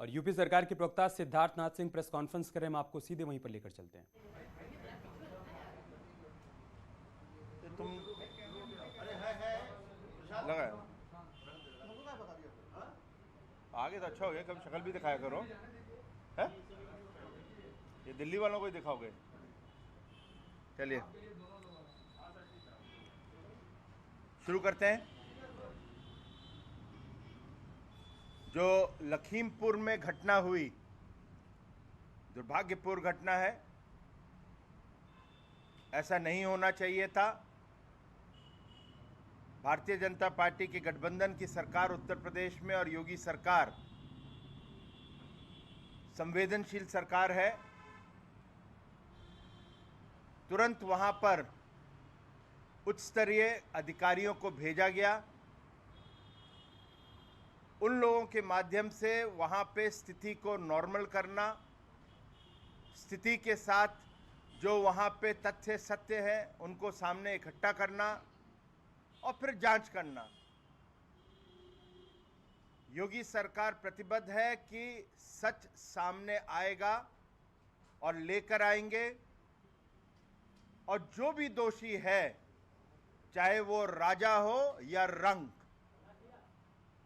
और यूपी सरकार के प्रवक्ता सिद्धार्थनाथ सिंह प्रेस कॉन्फ्रेंस करें, हम आपको सीधे वहीं पर लेकर चलते हैं। तुम लगा आगे तो अच्छा हो गया, कभी शक्ल भी दिखाया करो। है ये दिल्ली वालों को ही दिखाओगे। चलिए शुरू करते हैं। जो लखीमपुर में घटना हुई, दुर्भाग्यपूर्ण घटना है। ऐसा नहीं होना चाहिए था। भारतीय जनता पार्टी की गठबंधन की सरकार उत्तर प्रदेश में और योगी सरकार संवेदनशील सरकार है। तुरंत वहां पर उच्च स्तरीय अधिकारियों को भेजा गया। उन लोगों के माध्यम से वहां पे स्थिति को नॉर्मल करना, स्थिति के साथ जो वहां पे तथ्य सत्य है उनको सामने इकट्ठा करना और फिर जांच करना। योगी सरकार प्रतिबद्ध है कि सच सामने आएगा और लेकर आएंगे, और जो भी दोषी है, चाहे वो राजा हो या रंक,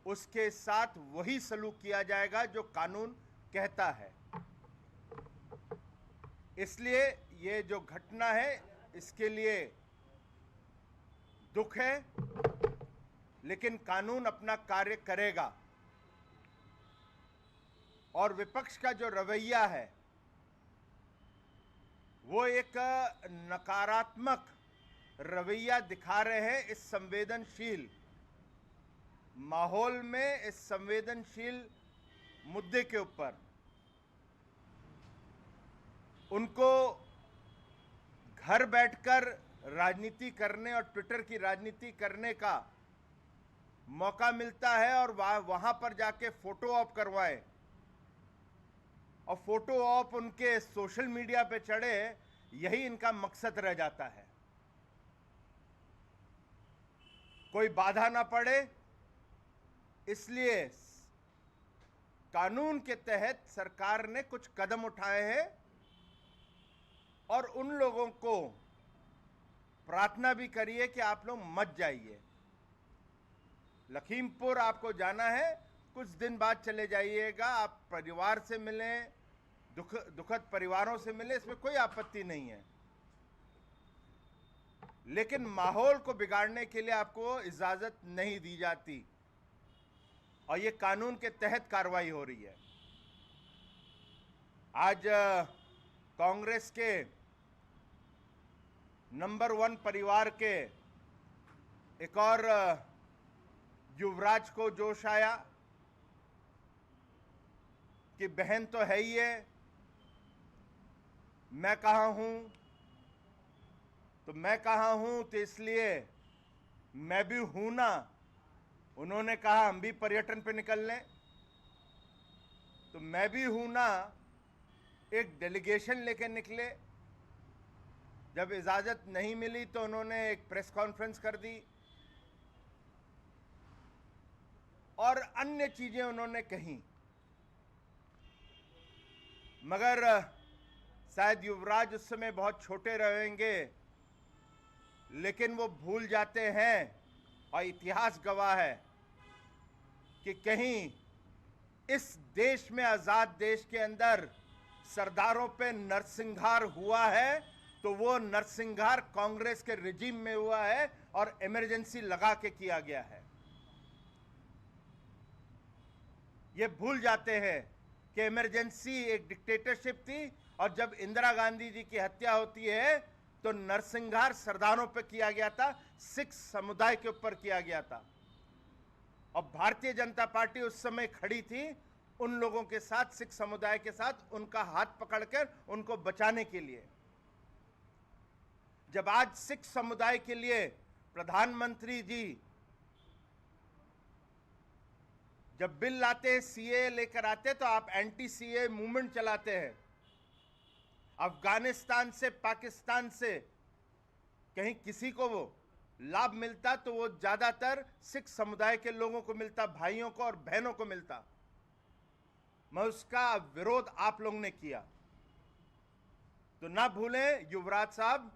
उसके साथ वही सलूक किया जाएगा जो कानून कहता है। इसलिए ये जो घटना है इसके लिए दुख है, लेकिन कानून अपना कार्य करेगा। और विपक्ष का जो रवैया है वो एक नकारात्मक रवैया दिखा रहे हैं इस संवेदनशील माहौल में, इस संवेदनशील मुद्दे के ऊपर। उनको घर बैठकर राजनीति करने और ट्विटर की राजनीति करने का मौका मिलता है और वहां पर जाके फोटो ऑप करवाएं और फोटो ऑप उनके सोशल मीडिया पे चढ़े, यही इनका मकसद रह जाता है। कोई बाधा ना पड़े, इसलिए कानून के तहत सरकार ने कुछ कदम उठाए हैं और उन लोगों को प्रार्थना भी करिए कि आप लोग मत जाइए। लखीमपुर आपको जाना है, कुछ दिन बाद चले जाइएगा। आप परिवार से मिलें, दुखद परिवारों से मिलें, इसमें कोई आपत्ति नहीं है, लेकिन माहौल को बिगाड़ने के लिए आपको इजाजत नहीं दी जाती और ये कानून के तहत कार्रवाई हो रही है। आज कांग्रेस के नंबर 1 परिवार के एक और युवराज को जोश आया कि बहन तो है ही है, मैं कहाँ हूं, तो मैं कहाँ हूं तो इसलिए मैं भी हूं ना। उन्होंने कहा हम भी पर्यटन पे निकल लें, तो मैं भी हूं ना एक डेलीगेशन लेकर निकले। जब इजाजत नहीं मिली तो उन्होंने एक प्रेस कॉन्फ्रेंस कर दी और अन्य चीजें उन्होंने कहीं, मगर शायद युवराज उस समय बहुत छोटे रहेंगे, लेकिन वो भूल जाते हैं और इतिहास गवाह है कि कहीं इस देश में, आजाद देश के अंदर सरदारों पे नरसंहार हुआ है तो वो नरसंहार कांग्रेस के रिजीम में हुआ है और इमरजेंसी लगा के किया गया है। ये भूल जाते हैं कि इमरजेंसी एक डिक्टेटरशिप थी और जब इंदिरा गांधी जी की हत्या होती है तो नरसंहार सरदारों पे किया गया था, सिख समुदाय के ऊपर किया गया था। और भारतीय जनता पार्टी उस समय खड़ी थी उन लोगों के साथ, सिख समुदाय के साथ, उनका हाथ पकड़कर उनको बचाने के लिए। जब आज सिख समुदाय के लिए प्रधानमंत्री जी जब बिल लाते हैं, सीए लेकर आते हैं, तो आप एंटी सीए मूवमेंट चलाते हैं। अफगानिस्तान से, पाकिस्तान से कहीं किसी को वो लाभ मिलता तो वो ज्यादातर सिख समुदाय के लोगों को मिलता, भाइयों को और बहनों को मिलता। मैं उसका विरोध आप लोगों ने किया। तो ना भूलें युवराज साहब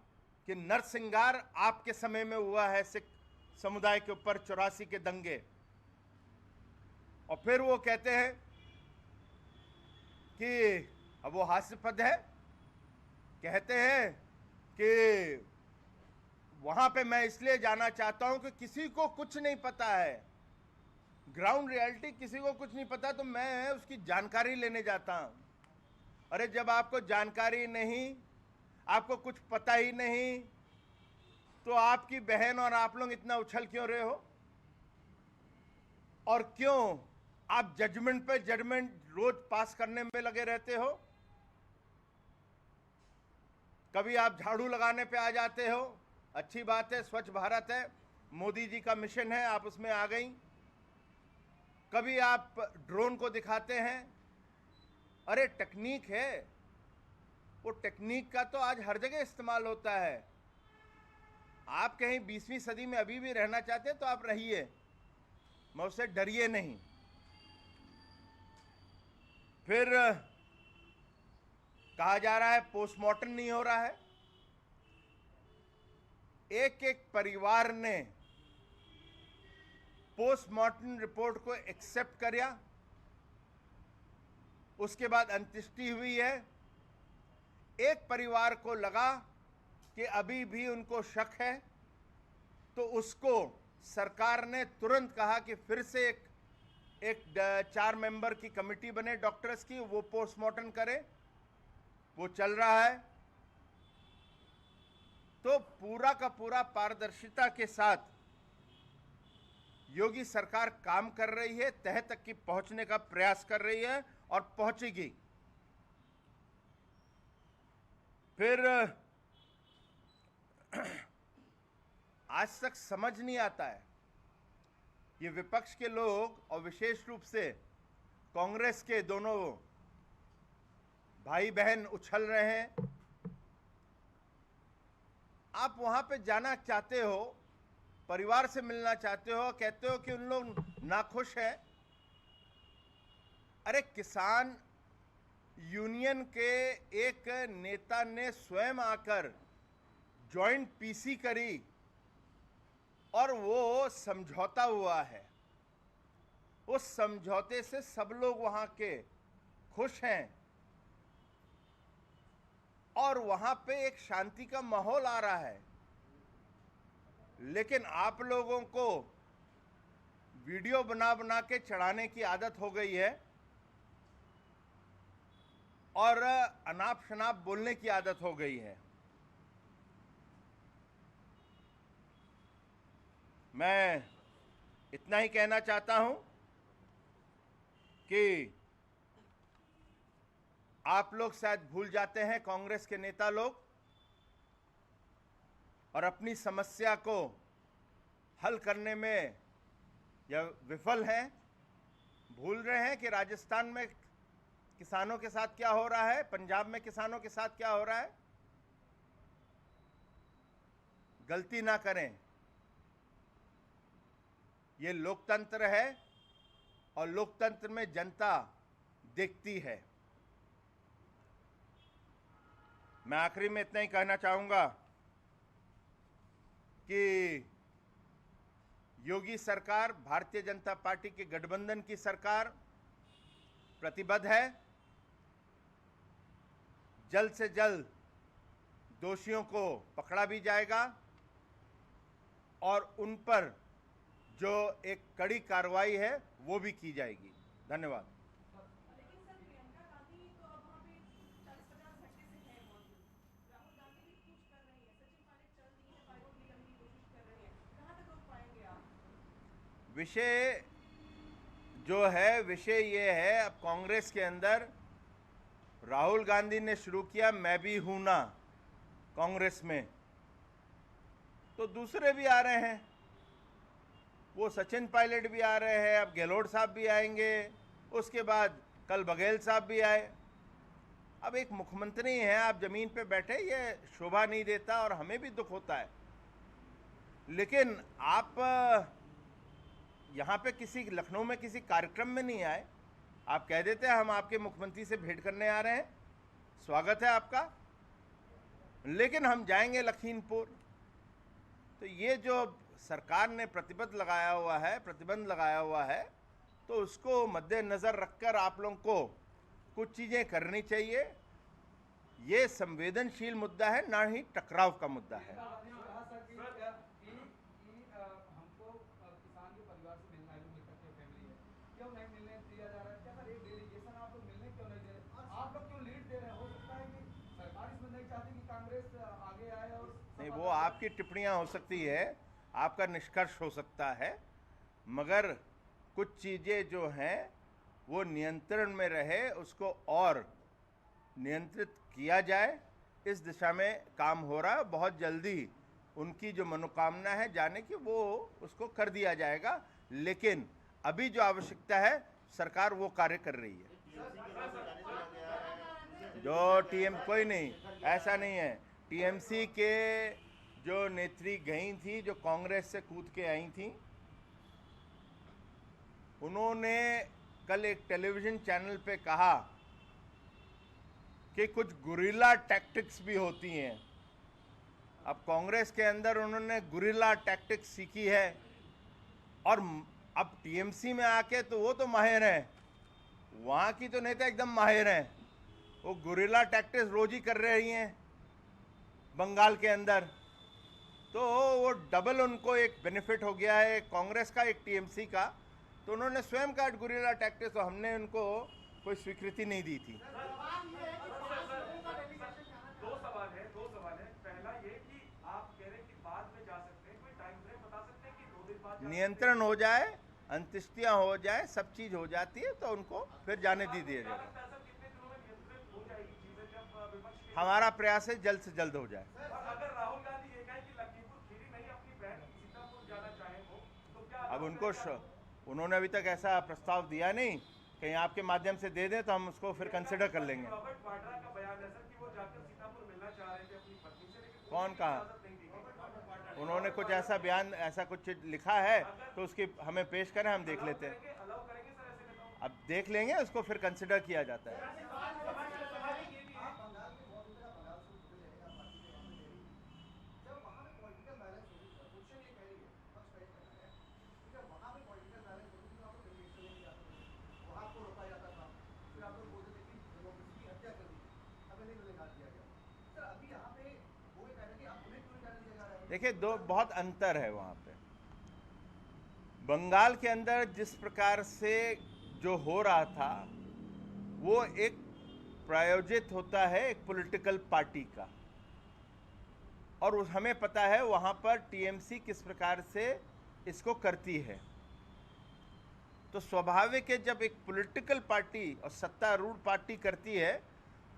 कि नरसिंगार आपके समय में हुआ है सिख समुदाय के ऊपर 84 के दंगे। और फिर वो कहते हैं कि अब वो हास्यास्पद है, कहते हैं कि वहां पे मैं इसलिए जाना चाहता हूं कि किसी को कुछ नहीं पता है, ग्राउंड रियलिटी किसी को कुछ नहीं पता, तो मैं उसकी जानकारी लेने जाता हूं। अरे जब आपको जानकारी नहीं, आपको कुछ पता ही नहीं, तो आपकी बहन और आप लोग इतना उछल क्यों रहे हो? और क्यों आप जजमेंट पे जजमेंट रोज पास करने में लगे रहते हो? कभी आप झाड़ू लगाने पे आ जाते हो, अच्छी बात है, स्वच्छ भारत है, मोदी जी का मिशन है, आप उसमें आ गई। कभी आप ड्रोन को दिखाते हैं। अरे टेक्निक है, वो टेक्निक का तो आज हर जगह इस्तेमाल होता है। आप कहीं 20वीं सदी में अभी भी रहना चाहते हैं तो आप रहिए, मैं उससे डरिए नहीं। फिर कहा जा रहा है पोस्टमार्टम नहीं हो रहा है। एक एक परिवार ने पोस्टमार्टम रिपोर्ट को एक्सेप्ट किया, उसके बाद अंत्येष्टि हुई है। एक परिवार को लगा कि अभी भी उनको शक है, तो उसको सरकार ने तुरंत कहा कि फिर से एक 4 मेंबर की कमेटी बने डॉक्टर्स की, वो पोस्टमार्टम करे। वो चल रहा है। तो पूरा का पूरा पारदर्शिता के साथ योगी सरकार काम कर रही है, तह तक की पहुंचने का प्रयास कर रही है और पहुंचेगी। फिर आज तक समझ नहीं आता है, ये विपक्ष के लोग और विशेष रूप से कांग्रेस के दोनों भाई बहन उछल रहे हैं। आप वहां पे जाना चाहते हो, परिवार से मिलना चाहते हो, कहते हो कि उन लोग नाखुश हैं। अरे किसान यूनियन के एक नेता ने स्वयं आकर जॉइंट पीसी करी और वो समझौता हुआ है। उस समझौते से सब लोग वहां के खुश हैं और वहां पे एक शांति का माहौल आ रहा है। लेकिन आप लोगों को वीडियो बना बना के चढ़ाने की आदत हो गई है और अनाप शनाप बोलने की आदत हो गई है। मैं इतना ही कहना चाहता हूं कि आप लोग शायद भूल जाते हैं, कांग्रेस के नेता लोग, और अपनी समस्या को हल करने में या विफल हैं। भूल रहे हैं कि राजस्थान में किसानों के साथ क्या हो रहा है, पंजाब में किसानों के साथ क्या हो रहा है। गलती ना करें, ये लोकतंत्र है और लोकतंत्र में जनता देखती है। मैं आखिरी में इतना ही कहना चाहूंगा कि योगी सरकार, भारतीय जनता पार्टी के गठबंधन की सरकार प्रतिबद्ध है। जल्द से जल्द दोषियों को पकड़ा भी जाएगा और उन पर जो एक कड़ी कार्रवाई है वो भी की जाएगी। धन्यवाद। लेकिन सर, प्रियंका गांधी तो अब वहाँ पे 40-50 घंटे से है मौजूद। राहुल गांधी भी कुछ कर रही है, सचिन पायलट चल रही है, पायलट भी करने की कोशिश कर रही है। कहाँ तक रोक पाएंगे आप? विषय जो है, विषय ये है, अब कांग्रेस के अंदर राहुल गांधी ने शुरू किया मैं भी हूं ना कांग्रेस में, तो दूसरे भी आ रहे हैं। वो सचिन पायलट भी आ रहे हैं, अब गहलोत साहब भी आएंगे, उसके बाद कल बघेल साहब भी आए। अब एक मुख्यमंत्री हैं, आप जमीन पे बैठे, ये शोभा नहीं देता और हमें भी दुख होता है। लेकिन आप यहाँ पे किसी लखनऊ में किसी कार्यक्रम में नहीं आए, आप कह देते हैं हम आपके मुख्यमंत्री से भेंट करने आ रहे हैं, स्वागत है आपका, लेकिन हम जाएंगे लखीमपुर। तो ये जो सरकार ने प्रतिबंध लगाया हुआ है, तो उसको मद्देनजर रखकर आप लोगों को कुछ चीजें करनी चाहिए। ये संवेदनशील मुद्दा है, ना ही टकराव का मुद्दा है। हमको किसान के परिवार से मिलना है, जो मृतक की फैमिली है, क्यों नहीं मिलने दिया जा रहा है? क्या सर एक डेलीगेशन आप लोग मिलने क्यों नहीं दे रहे? आप लोग क्यों लीड दे रहे हैं? हो सकता है कि सरकार इसमें नहीं चाहती कि कांग्रेस आगे आए और नहीं, वो आपकी टिप्पणियां हो सकती है, आपका निष्कर्ष हो सकता है, मगर कुछ चीजें जो हैं वो नियंत्रण में रहे, उसको और नियंत्रित किया जाए, इस दिशा में काम हो रहा है। बहुत जल्दी उनकी जो मनोकामना है जाने की, वो उसको कर दिया जाएगा, लेकिन अभी जो आवश्यकता है सरकार वो कार्य कर रही है। जो कोई नहीं, ऐसा नहीं है। टीएमसी के जो नेत्री गई थी, जो कांग्रेस से कूद के आई थी, उन्होंने कल एक टेलीविजन चैनल पे कहा कि कुछ गुरिल्ला टैक्टिक्स भी होती हैं। अब कांग्रेस के अंदर उन्होंने गुरिल्ला टैक्टिक्स सीखी है, और अब टीएमसी में आके तो वो तो माहिर हैं, वहाँ की तो नेता एकदम माहिर हैं। वो गुरिल्ला टैक्टिक्स रोज ही कर रही हैं बंगाल के अंदर, तो वो डबल उनको एक बेनिफिट हो गया है, कांग्रेस का एक टीएमसी का। तो उन्होंने स्वयं का गुरिल्ला टैक्टिक्स, तो हमने उनको कोई स्वीकृति नहीं दी थी। दो सवाल है। पहला ये कि आप कह रहे हैं कि बाद में जा सकते हैं, कोई टाइम फ्रेम बता सकते हैं कि 2 दिन बाद नियंत्रण हो जाए, अंत्येष्टियां हो जाए, सब चीज हो जाती है, तो उनको फिर जाने दी दिया जाएगा। कितने दिनों में नियंत्रित हो जाएगी चीजें, जब विपक्ष की हमारा प्रयास है जल्द से जल्द हो जाए। अगर राहुल गांधी ये कहे कि लखीमपुर खीरी नहीं अपनी बहन सीतापुर जाना चाहे तो क्या अब उन्होंने अभी तक ऐसा प्रस्ताव दिया नहीं, कहीं आपके माध्यम से दे दें तो हम उसको फिर कंसिडर कर लेंगे। रॉबर्ट वाड्रा का बयान है सर कि वो जाकर सीतापुर मिलना चाह रहे थे अपनी पत्नी से, लेकिन कौन कहा? इजाजत नहीं दी गई। उन्होंने कुछ ऐसा बयान, ऐसा कुछ लिखा है तो उसकी हमें पेश करें, हम देख लेते हैं। अलाउ करेंगे सर ऐसे नेताओं? अब देख लेंगे, उसको फिर कंसिडर किया जाता है। देखिए, बहुत अंतर है वहाँ पे। बंगाल के अंदर जिस प्रकार से जो हो रहा था, वो एक प्रायोजित होता है एक पॉलिटिकल पार्टी का, और हमें पता है वहाँ पर टीएमसी किस प्रकार से इसको करती है। तो स्वाभाविक है, जब एक पॉलिटिकल पार्टी और सत्तारूढ़ पार्टी करती है,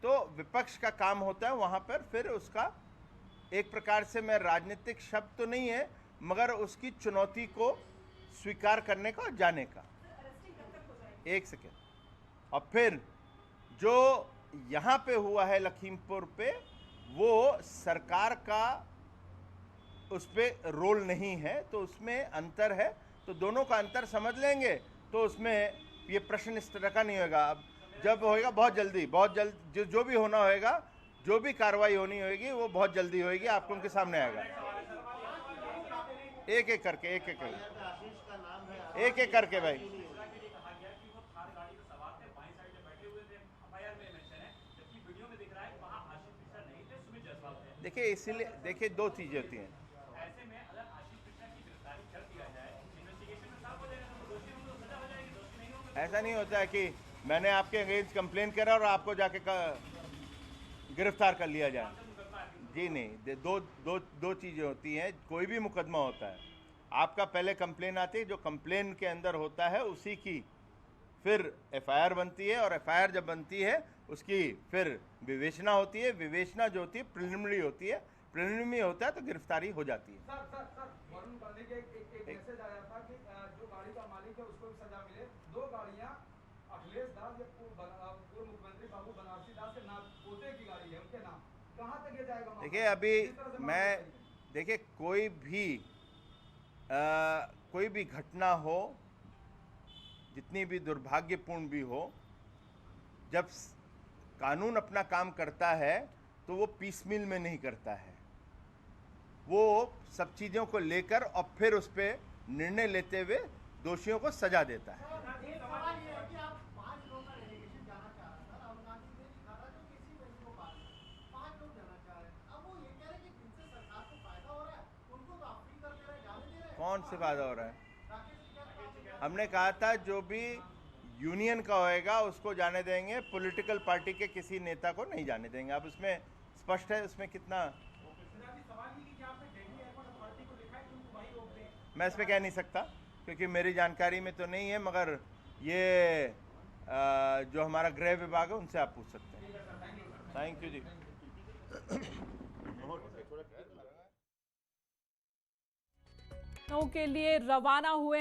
तो विपक्ष का काम होता है वहाँ पर फिर उसका एक प्रकार से, मैं राजनीतिक शब्द तो नहीं है, मगर उसकी चुनौती को स्वीकार करने का और जाने का। एक सेकेंड। और फिर जो यहाँ पे हुआ है लखीमपुर पे, वो सरकार का उस पे रोल नहीं है, तो उसमें अंतर है। तो दोनों का अंतर समझ लेंगे तो उसमें ये प्रश्न इस तरह का नहीं होगा। अब जब होएगा बहुत जल्द जो भी होना होएगा, जो भी कार्रवाई होनी होगी, वो बहुत जल्दी होगी, आपको उनके सामने आएगा। एक एक करके भाई। देखिए, इसीलिए देखिए, दो चीजें होती हैं। ऐसा नहीं होता है कि मैंने आपके अगेंस्ट कंप्लेन करा और आपको जाके गिरफ्तार कर लिया जाए। जी नहीं, दो चीज़ें होती हैं। कोई भी मुकदमा होता है, आपका पहले कंप्लेन आती है, जो कंप्लेन के अंदर होता है उसी की फिर एफआईआर बनती है, और एफआईआर जब बनती है उसकी फिर विवेचना होती है। विवेचना जो होती है प्रिलिमिनरी होती है, प्रिलिमिनरी होता है तो गिरफ्तारी हो जाती है। सर वरुण गांधी के एक मैसेज आया था कि जो गाड़ी का मालिक है उसको भी सजा मिले। 2 गाड़ियां अखिलेश दास या पूर्व मुख्यमंत्री बाबू बनारसी दास के नाम, पोते की गाड़ी है, उनके नाम। कहां तक ये जाएगा? देखिए, अभी मैं देखिए, कोई भी घटना हो, जितनी भी दुर्भाग्यपूर्ण भी हो, जब कानून अपना काम करता है तो वो पीसमील में नहीं करता है, वो सब चीज़ों को लेकर और फिर उस पर निर्णय लेते हुए दोषियों को सजा देता है। कौन से फायदा हो रहा है? हमने कहा था जो भी यूनियन का होएगा उसको जाने देंगे, पॉलिटिकल पार्टी के किसी नेता को नहीं जाने देंगे। अब उसमें स्पष्ट है, उसमें कितना मैं इस पर कह नहीं सकता क्योंकि मेरी जानकारी में तो नहीं है, मगर ये जो हमारा गृह विभाग है उनसे आप पूछ सकते हैं। थैंक यू जी। के लिए रवाना हुए हैं।